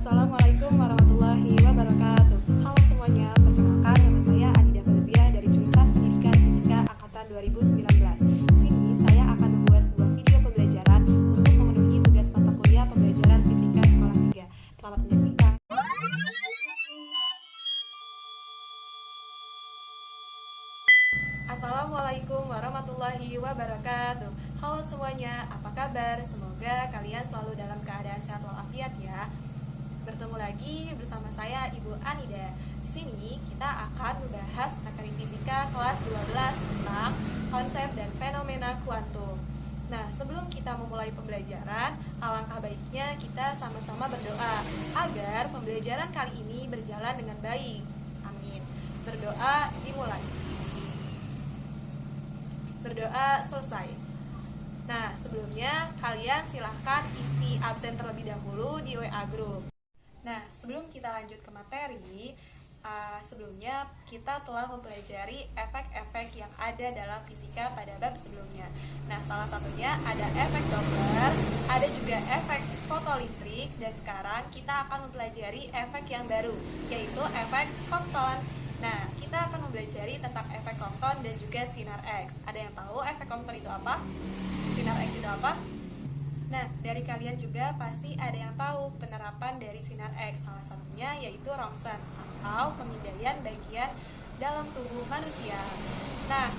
Assalamualaikum warahmatullahi wabarakatuh. Halo semuanya, perkenalkan nama saya Adida Fauzia dari jurusan Pendidikan Fisika Angkatan 2019. Di sini saya akan membuat sebuah video pembelajaran untuk memenuhi tugas mata kuliah pembelajaran Fisika Sekolah 3. Selamat menyaksikan. Assalamualaikum warahmatullahi wabarakatuh. Halo semuanya, apa kabar? Semoga kalian selalu dalam keadaan sehat walafiat ya. Bertemu lagi bersama saya Ibu Anida. Di sini kita akan membahas materi fisika kelas 12 tentang konsep dan fenomena kuantum. Nah, sebelum kita memulai pembelajaran, alangkah baiknya kita sama-sama berdoa agar pembelajaran kali ini berjalan dengan baik. Amin. Berdoa dimulai. Berdoa selesai. Nah, sebelumnya kalian silahkan isi absen terlebih dahulu di WA Group. Nah, sebelum kita lanjut ke materi, sebelumnya kita telah mempelajari efek-efek yang ada dalam fisika pada bab sebelumnya. Nah, salah satunya ada efek Doppler, ada juga efek fotolistrik, dan sekarang kita akan mempelajari efek yang baru, yaitu efek Compton. Nah, kita akan mempelajari tentang efek Compton dan juga sinar X. Ada yang tahu efek Compton itu apa? Sinar X itu apa? Nah, dari kalian juga pasti ada yang tahu penerapan dari sinar X. Salah satunya yaitu rongsen atau pemindaian bagian dalam tubuh manusia. Nah,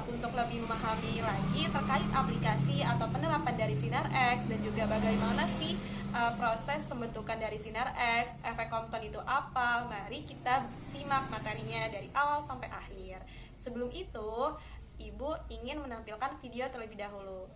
untuk lebih memahami lagi terkait aplikasi atau penerapan dari sinar X dan juga bagaimana sih proses pembentukan dari sinar X, efek Compton itu apa, mari kita simak materinya dari awal sampai akhir. Sebelum itu, Ibu ingin menampilkan video terlebih dahulu.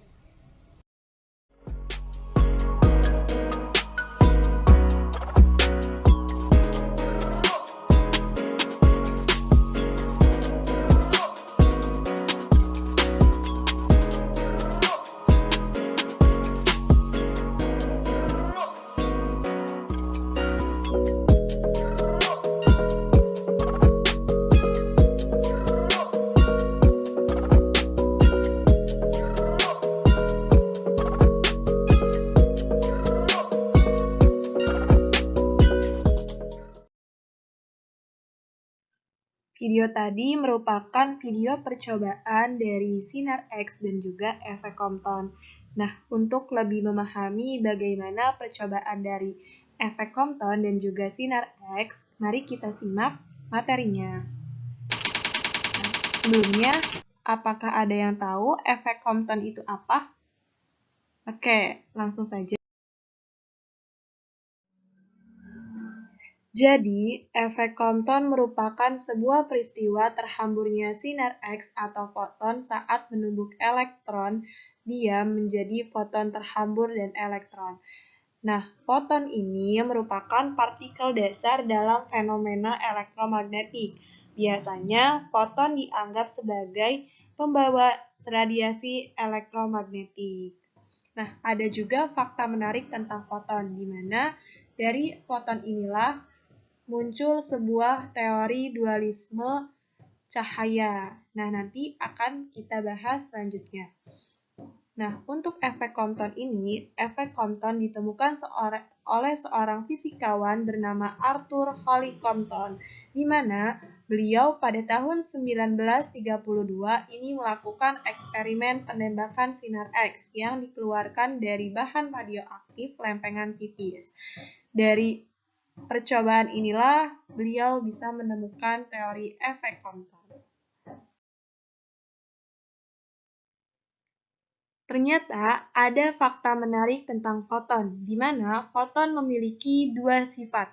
Video tadi merupakan video percobaan dari sinar X dan juga efek Compton. Nah, untuk lebih memahami bagaimana percobaan dari efek Compton dan juga sinar X, mari kita simak materinya. Nah, sebelumnya, apakah ada yang tahu efek Compton itu apa? Oke, langsung saja. Jadi, efek Compton merupakan sebuah peristiwa terhamburnya sinar X atau foton saat menumbuk elektron, dia menjadi foton terhambur dan elektron. Nah, foton ini merupakan partikel dasar dalam fenomena elektromagnetik. Biasanya, foton dianggap sebagai pembawa radiasi elektromagnetik. Nah, ada juga fakta menarik tentang foton, di mana dari foton inilah muncul sebuah teori dualisme cahaya. Nah, nanti akan kita bahas selanjutnya. Nah, untuk efek Compton ini, efek Compton ditemukan oleh seorang fisikawan bernama Arthur Holly Compton, di mana beliau pada tahun 1932 ini melakukan eksperimen penembakan sinar X yang dikeluarkan dari bahan radioaktif lempengan tipis. Dari percobaan inilah beliau bisa menemukan teori efek Compton. Ternyata ada fakta menarik tentang foton, di mana foton memiliki dua sifat,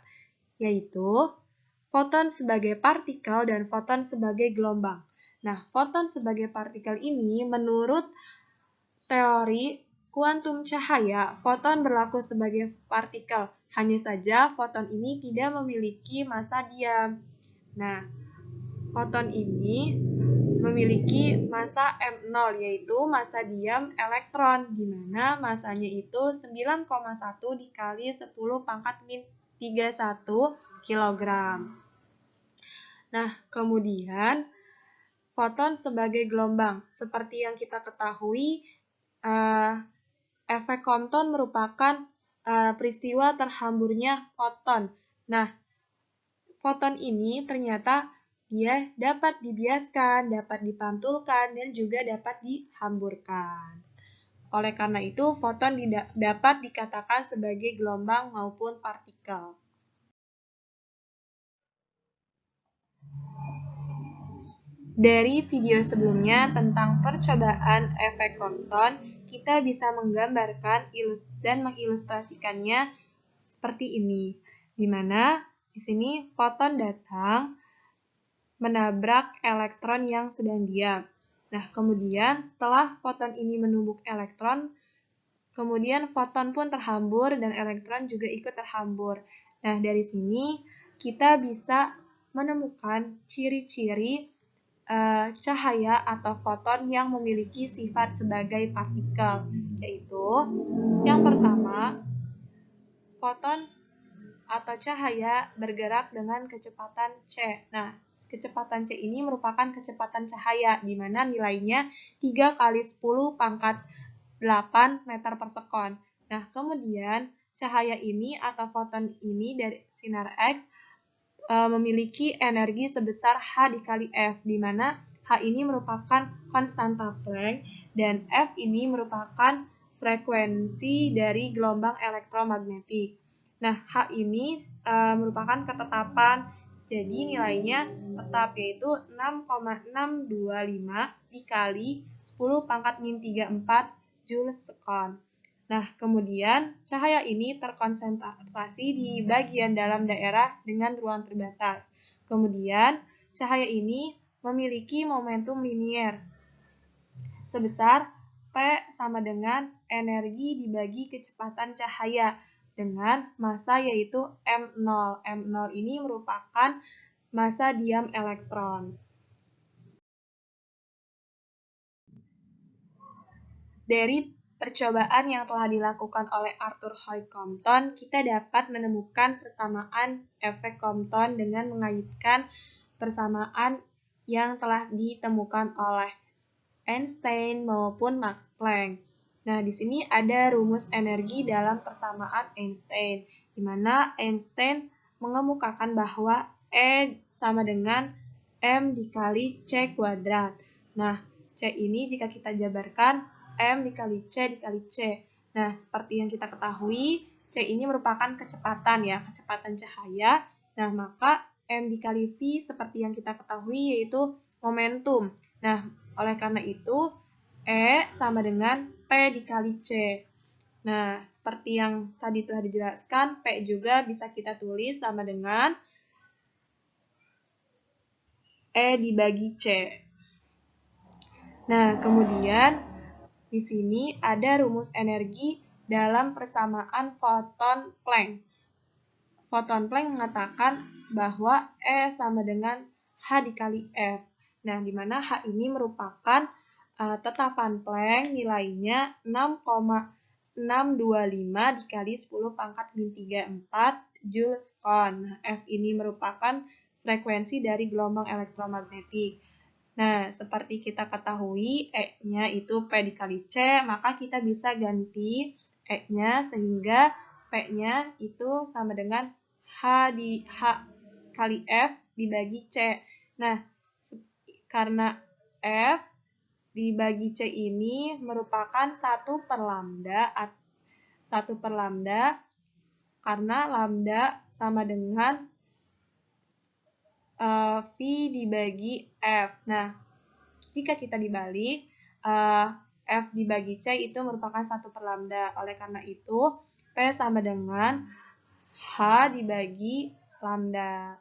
yaitu foton sebagai partikel dan foton sebagai gelombang. Nah, foton sebagai partikel ini menurut teori kuantum cahaya, foton berlaku sebagai partikel. Hanya saja foton ini tidak memiliki massa diam. Nah, foton ini memiliki massa M0, yaitu massa diam elektron, di mana massanya itu 9,1 dikali 10 pangkat min 31 kg. Nah, kemudian foton sebagai gelombang. Seperti yang kita ketahui, efek Compton merupakan peristiwa terhamburnya foton. Nah, foton ini ternyata dia dapat dibiaskan, dapat dipantulkan, dan juga dapat dihamburkan. Oleh karena itu, foton dapat dikatakan sebagai gelombang maupun partikel. Dari video sebelumnya tentang percobaan efek Compton, kita bisa menggambarkan dan mengilustrasikannya seperti ini, di mana di sini foton datang menabrak elektron yang sedang diam. Nah, kemudian setelah foton ini menumbuk elektron, kemudian foton pun terhambur dan elektron juga ikut terhambur. Nah, dari sini kita bisa menemukan ciri-ciri cahaya atau foton yang memiliki sifat sebagai partikel, yaitu yang pertama, foton atau cahaya bergerak dengan kecepatan c. Nah, kecepatan c ini merupakan kecepatan cahaya, di mana nilainya 3 kali 10 pangkat 8 meter per sekon. Nah, kemudian cahaya ini atau foton ini dari sinar X memiliki energi sebesar H dikali F, di mana H ini merupakan konstanta Planck dan F ini merupakan frekuensi dari gelombang elektromagnetik. Nah, H ini merupakan ketetapan, jadi nilainya tetap, yaitu 6,625 dikali 10 pangkat min 34 Joule sekon. Nah, kemudian cahaya ini terkonsentrasi di bagian dalam daerah dengan ruang terbatas. Kemudian, cahaya ini memiliki momentum linier sebesar P sama dengan energi dibagi kecepatan cahaya dengan massa yaitu M0. M0 ini merupakan massa diam elektron. Dari percobaan yang telah dilakukan oleh Arthur Hoyt Compton, kita dapat menemukan persamaan efek Compton dengan mengaitkan persamaan yang telah ditemukan oleh Einstein maupun Max Planck. Nah, di sini ada rumus energi dalam persamaan Einstein, di mana Einstein mengemukakan bahwa E sama dengan M dikali C kuadrat. Nah, C ini jika kita jabarkan, M dikali C dikali C. Nah, seperti yang kita ketahui, C ini merupakan kecepatan ya, kecepatan cahaya. Nah, maka M dikali V seperti yang kita ketahui yaitu momentum. Nah, oleh karena itu, E sama dengan P dikali C. Nah, seperti yang tadi telah dijelaskan, P juga bisa kita tulis sama dengan E dibagi C. Nah, kemudian di sini ada rumus energi dalam persamaan foton Planck. Foton Planck mengatakan bahwa E sama dengan H dikali F. Nah, di mana H ini merupakan tetapan Planck, nilainya 6,625 dikali 10 pangkat min 34 Joule sekon. Nah, F ini merupakan frekuensi dari gelombang elektromagnetik. Nah, seperti kita ketahui, E-nya itu P dikali C, maka kita bisa ganti E-nya sehingga P-nya itu sama dengan H kali F dibagi C. Nah, karena F dibagi C ini merupakan 1 per lambda karena lambda sama dengan V dibagi F. Nah, jika kita dibalik, F dibagi C itu merupakan 1 per lambda. Oleh karena itu, P sama dengan H dibagi lambda.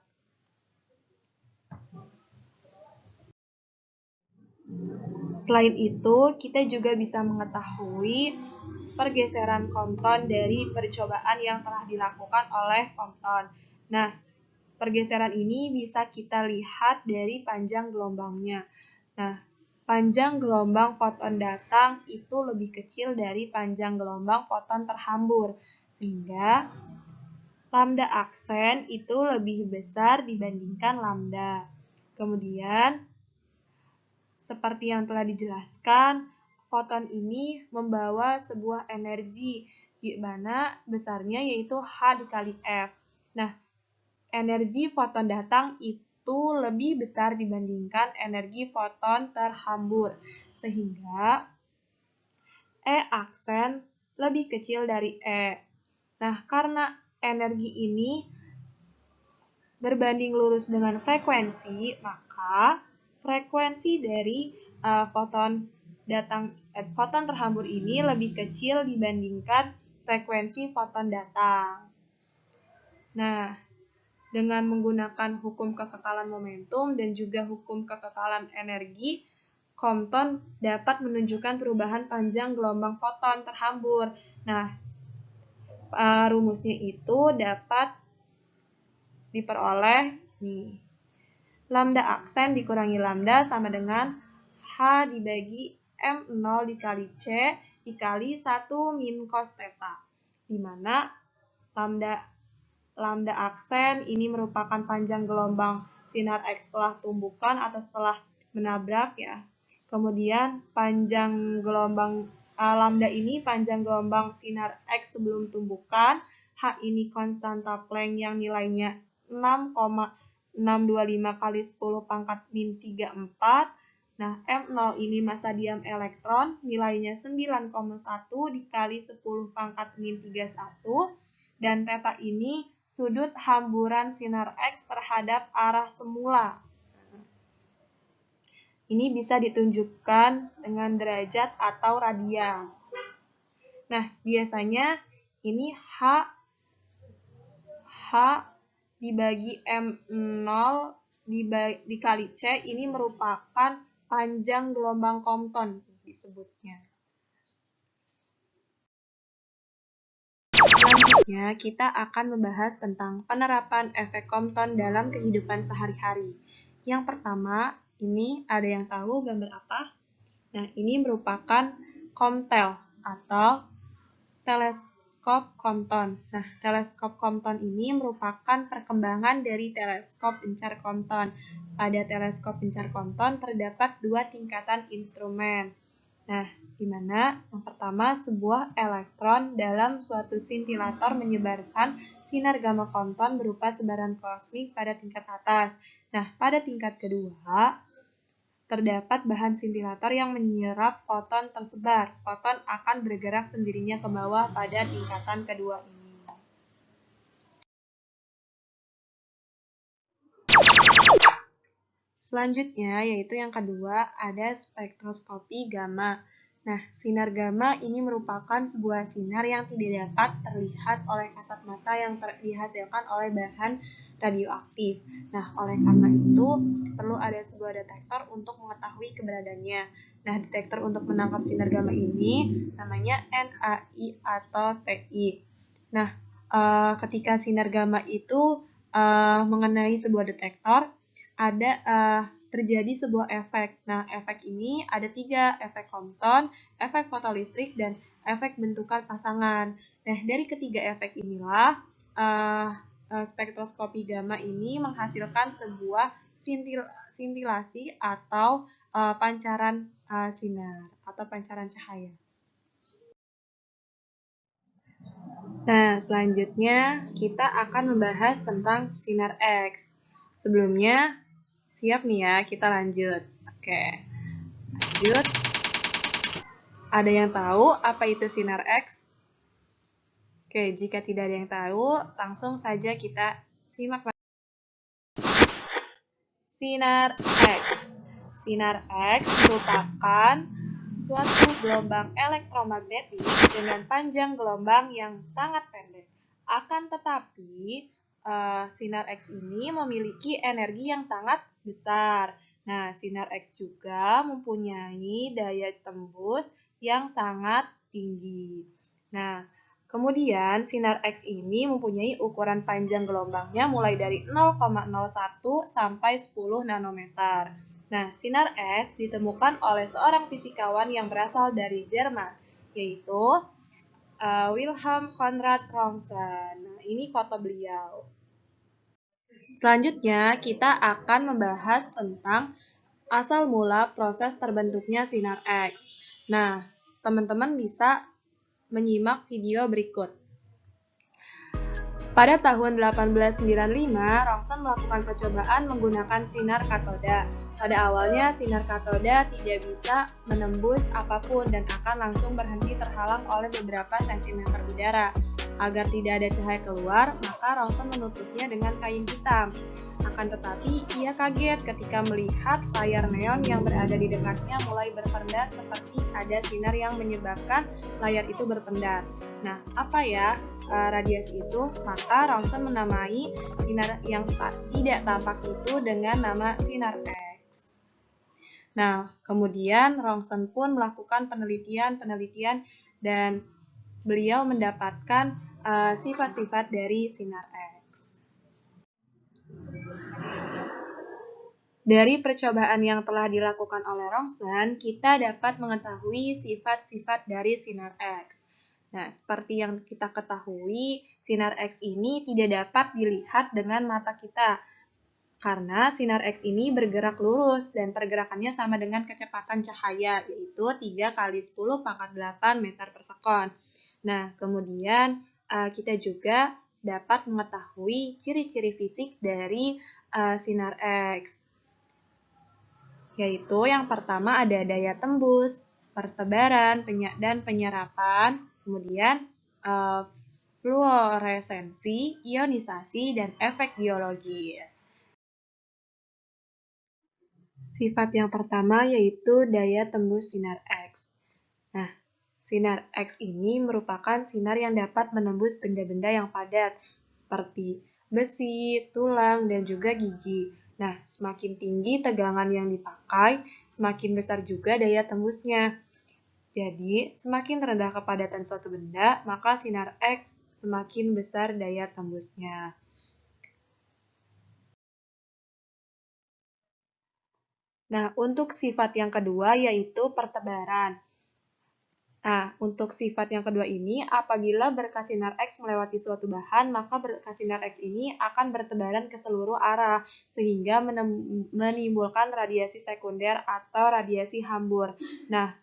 Selain itu, kita juga bisa mengetahui pergeseran Compton dari percobaan yang telah dilakukan oleh Compton. Nah, pergeseran ini bisa kita lihat dari panjang gelombangnya. Nah, panjang gelombang foton datang itu lebih kecil dari panjang gelombang foton terhambur, sehingga lambda aksen itu lebih besar dibandingkan lambda. Kemudian, seperti yang telah dijelaskan, foton ini membawa sebuah energi, di mana besarnya yaitu H dikali F. Nah, energi foton datang itu lebih besar dibandingkan energi foton terhambur, sehingga E aksen lebih kecil dari E. Nah, karena energi ini berbanding lurus dengan frekuensi, maka frekuensi dari foton terhambur ini lebih kecil dibandingkan frekuensi foton datang. Nah, dengan menggunakan hukum kekekalan momentum dan juga hukum kekekalan energi, Compton dapat menunjukkan perubahan panjang gelombang foton terhambur. Nah, rumusnya itu dapat diperoleh nih. Lambda aksen dikurangi lambda sama dengan H dibagi M0 dikali C dikali 1 min cos theta. Di mana lambda aksen ini merupakan panjang gelombang sinar X setelah tumbukan atau setelah menabrak ya. Kemudian panjang gelombang lambda ini panjang gelombang sinar X sebelum tumbukan. H ini konstanta Planck yang nilainya 6,625 kali 10 pangkat min 34. Nah, M0 ini massa diam elektron, nilainya 9,1 dikali 10 pangkat min 31. Dan theta ini sudut hamburan sinar X terhadap arah semula. Ini bisa ditunjukkan dengan derajat atau radian. Nah, biasanya ini H dibagi M0 dikali C ini merupakan panjang gelombang Compton disebutnya. Selanjutnya, kita akan membahas tentang penerapan efek Compton dalam kehidupan sehari-hari. Yang pertama, ini ada yang tahu gambar apa? Nah, ini merupakan Comptel atau teleskop Compton. Nah, teleskop Compton ini merupakan perkembangan dari teleskop pencar Compton. Pada teleskop pencar Compton terdapat dua tingkatan instrumen. Nah, di mana yang pertama sebuah elektron dalam suatu scintillator menyebarkan sinar gamma Compton berupa sebaran kosmik pada tingkat atas. Nah, pada tingkat kedua terdapat bahan scintillator yang menyerap foton tersebar. Foton akan bergerak sendirinya ke bawah pada tingkatan kedua ini. Selanjutnya, yaitu yang kedua, ada spektroskopi gamma. Nah, sinar gamma ini merupakan sebuah sinar yang tidak dapat terlihat oleh kasat mata yang dihasilkan oleh bahan radioaktif. Nah, oleh karena itu, perlu ada sebuah detektor untuk mengetahui keberadaannya. Nah, detektor untuk menangkap sinar gamma ini namanya NAI atau TI. Nah, ketika sinar gamma itu mengenai sebuah detektor, terjadi sebuah efek. Nah, efek ini ada 3, efek Compton, efek fotolistrik, dan efek bentukan pasangan. Nah, dari ketiga efek inilah spektroskopi gamma ini menghasilkan sebuah sintilasi atau pancaran sinar atau pancaran cahaya. Nah, selanjutnya kita akan membahas tentang sinar X. Sebelumnya, siap nih ya, kita lanjut. Oke, lanjut. Ada yang tahu apa itu sinar X? Oke, jika tidak ada yang tahu, langsung saja kita simak. Sinar X. Sinar X merupakan suatu gelombang elektromagnetik dengan panjang gelombang yang sangat pendek. Akan tetapi, sinar X ini memiliki energi yang sangat besar. Nah, sinar X juga mempunyai daya tembus yang sangat tinggi. Nah, kemudian sinar X ini mempunyai ukuran panjang gelombangnya mulai dari 0,01 sampai 10 nanometer. Nah, sinar X ditemukan oleh seorang fisikawan yang berasal dari Jerman, yaitu Wilhelm Conrad Rontgen. Nah, ini foto beliau. Selanjutnya, kita akan membahas tentang asal mula proses terbentuknya sinar X. Nah, teman-teman bisa menyimak video berikut. Pada tahun 1895, Rongson melakukan percobaan menggunakan sinar katoda. Pada awalnya, sinar katoda tidak bisa menembus apapun dan akan langsung berhenti terhalang oleh beberapa sentimeter udara. Agar tidak ada cahaya keluar, maka Rongson menutupnya dengan kain hitam. Akan tetapi, ia kaget ketika melihat layar neon yang berada di dekatnya mulai berpendar seperti ada sinar yang menyebabkan layar itu berpendar. Nah, apa ya radiasi itu? Maka Rongson menamai sinar yang tidak tampak itu dengan nama sinar X. Nah, kemudian Rongson pun melakukan penelitian dan beliau mendapatkan sifat-sifat dari sinar X. Dari percobaan yang telah dilakukan oleh Rongson, kita dapat mengetahui sifat-sifat dari sinar X. Nah, seperti yang kita ketahui, sinar X ini tidak dapat dilihat dengan mata kita, karena sinar X ini bergerak lurus dan pergerakannya sama dengan kecepatan cahaya, yaitu 3 kali 10 pangkat 8 meter per sekon. Nah, kemudian kita juga dapat mengetahui ciri-ciri fisik dari sinar X, yaitu yang pertama ada daya tembus, pertebaran, dan penyerapan, kemudian fluoresensi, ionisasi, dan efek biologis. Sifat yang pertama yaitu daya tembus sinar X. Nah, sinar X ini merupakan sinar yang dapat menembus benda-benda yang padat, seperti besi, tulang, dan juga gigi. Nah, semakin tinggi tegangan yang dipakai, semakin besar juga daya tembusnya. Jadi, semakin rendah kepadatan suatu benda, maka sinar X semakin besar daya tembusnya. Nah, untuk sifat yang kedua yaitu pertebaran. Nah, untuk sifat yang kedua ini, apabila berkas sinar X melewati suatu bahan, maka berkas sinar X ini akan bertebaran ke seluruh arah, sehingga menimbulkan radiasi sekunder atau radiasi hambur. Nah,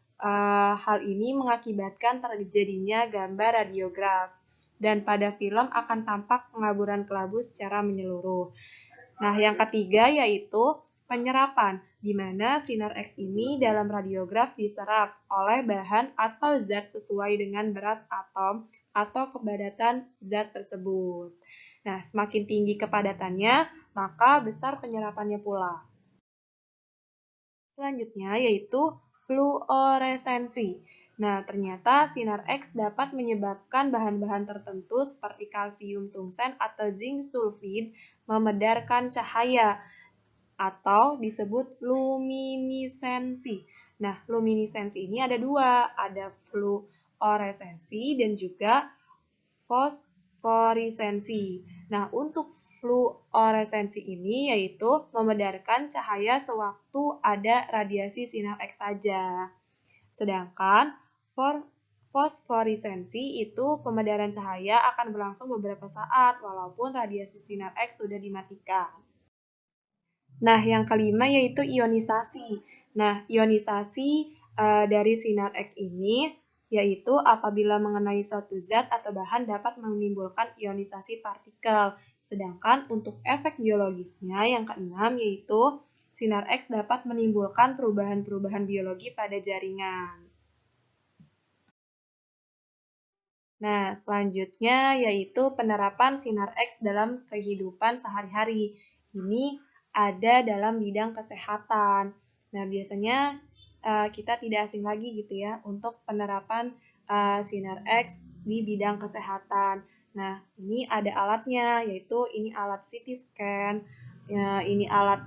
hal ini mengakibatkan terjadinya gambar radiograf, dan pada film akan tampak pengaburan kelabu secara menyeluruh. Nah, yang ketiga yaitu penyerapan, di mana sinar X ini dalam radiograf diserap oleh bahan atau zat sesuai dengan berat atom atau kepadatan zat tersebut. Nah, semakin tinggi kepadatannya, maka besar penyerapannya pula. Selanjutnya yaitu fluoresensi. Nah, ternyata sinar X dapat menyebabkan bahan-bahan tertentu seperti kalsium tungsten atau zinc sulfide memedarkan cahaya, atau disebut luminissensi. Nah, luminissensi ini ada dua, ada fluoresensi dan juga fosforisensi. Nah, untuk fluoresensi ini yaitu memedarkan cahaya sewaktu ada radiasi sinar X saja. Sedangkan fosforisensi itu pemedaran cahaya akan berlangsung beberapa saat walaupun radiasi sinar X sudah dimatikan. Nah, yang kelima yaitu ionisasi. Nah, ionisasi dari sinar X ini yaitu apabila mengenai suatu zat atau bahan dapat menimbulkan ionisasi partikel. Sedangkan untuk efek biologisnya yang keenam yaitu sinar X dapat menimbulkan perubahan-perubahan biologi pada jaringan. Nah, selanjutnya yaitu penerapan sinar X dalam kehidupan sehari-hari. Ini ada dalam bidang kesehatan. Nah, biasanya kita tidak asing lagi gitu ya untuk penerapan sinar X di bidang kesehatan. Nah, ini ada alatnya, yaitu ini alat CT scan, ya, ini alat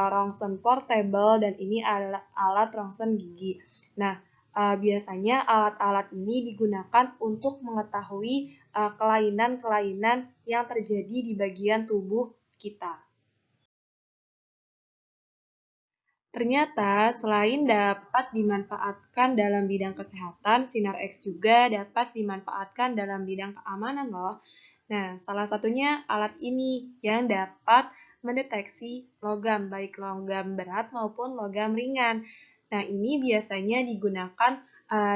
Rongsen portable, dan ini alat Rongsen gigi. Nah, biasanya alat-alat ini digunakan untuk mengetahui kelainan-kelainan yang terjadi di bagian tubuh kita. Ternyata, selain dapat dimanfaatkan dalam bidang kesehatan, sinar X juga dapat dimanfaatkan dalam bidang keamanan loh. Nah, salah satunya alat ini yang dapat mendeteksi logam, baik logam berat maupun logam ringan. Nah, ini biasanya digunakan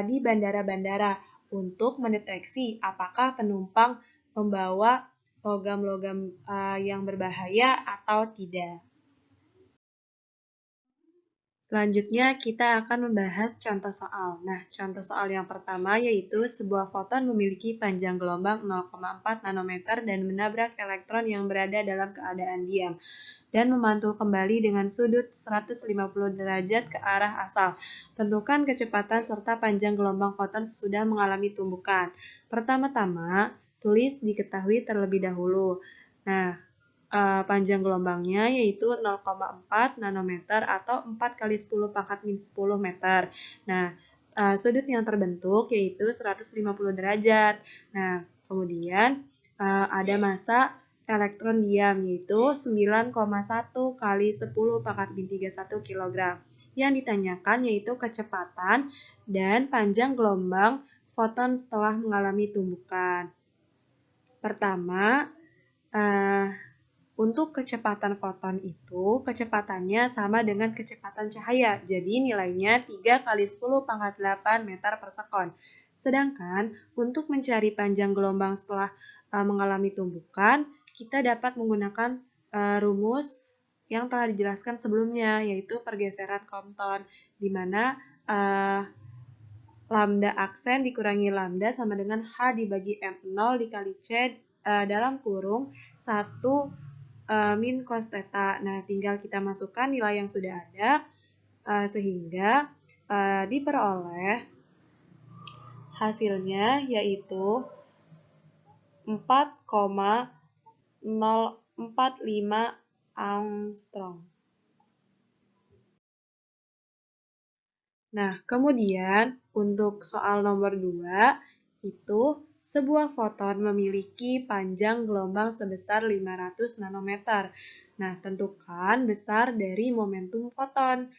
di bandara-bandara untuk mendeteksi apakah penumpang membawa logam-logam yang berbahaya atau tidak. Selanjutnya kita akan membahas contoh soal. Nah, contoh soal yang pertama yaitu sebuah foton memiliki panjang gelombang 0,4 nanometer dan menabrak elektron yang berada dalam keadaan diam dan memantul kembali dengan sudut 150 derajat ke arah asal. Tentukan kecepatan serta panjang gelombang foton sesudah mengalami tumbukan. Pertama-tama, tulis diketahui terlebih dahulu. Nah, panjang gelombangnya yaitu 0,4 nanometer atau 4 kali 10 pangkat min 10 meter. Nah, sudut yang terbentuk yaitu 150 derajat. Nah, kemudian ada massa elektron diam yaitu 9,1 kali 10 pangkat min 31 kg. Yang ditanyakan yaitu kecepatan dan panjang gelombang foton setelah mengalami tumbukan. Pertama, untuk kecepatan foton itu, kecepatannya sama dengan kecepatan cahaya. Jadi nilainya 3 kali 10 pangkat 8 meter per sekon. Sedangkan untuk mencari panjang gelombang setelah mengalami tumbukan, kita dapat menggunakan rumus yang telah dijelaskan sebelumnya, yaitu pergeseran Compton, di mana lambda aksen dikurangi lambda sama dengan H dibagi M0 dikali C dalam kurung 1 min cos theta. Nah, tinggal kita masukkan nilai yang sudah ada sehingga diperoleh hasilnya yaitu 4,045 angstrom. Nah, kemudian untuk soal nomor 2 itu sebuah foton memiliki panjang gelombang sebesar 500 nanometer. Nah, tentukan besar dari momentum foton.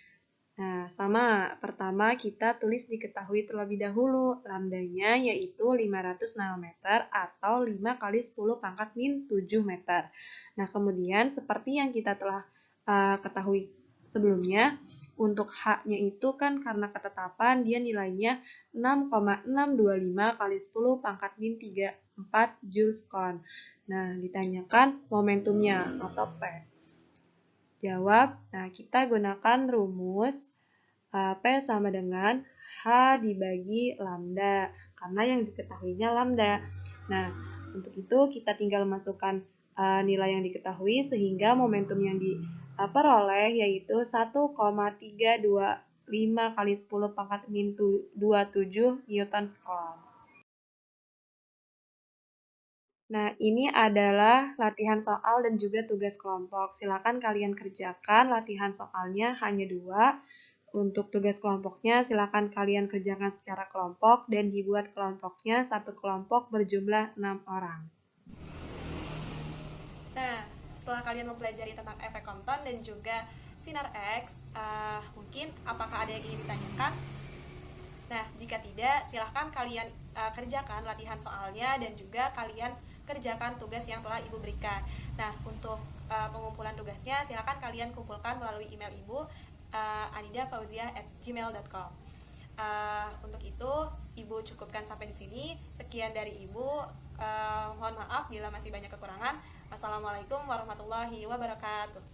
Nah, sama. Pertama kita tulis diketahui terlebih dahulu. Lambdanya yaitu 500 nanometer atau 5 kali 10 pangkat min 7 meter. Nah, kemudian seperti yang kita telah ketahui sebelumnya, untuk H-nya itu kan karena ketetapan dia nilainya 6,625 kali 10 pangkat min 34 joules kon. Nah, ditanyakan momentumnya atau P. Jawab, nah kita gunakan rumus P sama dengan H dibagi lambda, karena yang diketahuinya lambda. Nah, untuk itu kita tinggal masukkan nilai yang diketahui sehingga momentum yang diperoleh yaitu 1,325 kali 10 pangkat min 27 Newton sekon. Nah, ini adalah latihan soal dan juga tugas kelompok. Silakan kalian kerjakan latihan soalnya hanya 2. Untuk tugas kelompoknya, silakan kalian kerjakan secara kelompok dan dibuat kelompoknya satu kelompok berjumlah 6 orang. Nah, setelah kalian mempelajari tentang efek Compton dan juga sinar X, mungkin apakah ada yang ingin ditanyakan? Nah, jika tidak, silahkan kalian kerjakan latihan soalnya dan juga kalian kerjakan tugas yang telah Ibu berikan. Nah, untuk pengumpulan tugasnya, silahkan kalian kumpulkan melalui email Ibu, anidafauziah@gmail.com. Untuk itu, Ibu cukupkan sampai di sini. Sekian dari Ibu. Mohon maaf bila masih banyak kekurangan. Wassalamualaikum warahmatullahi wabarakatuh.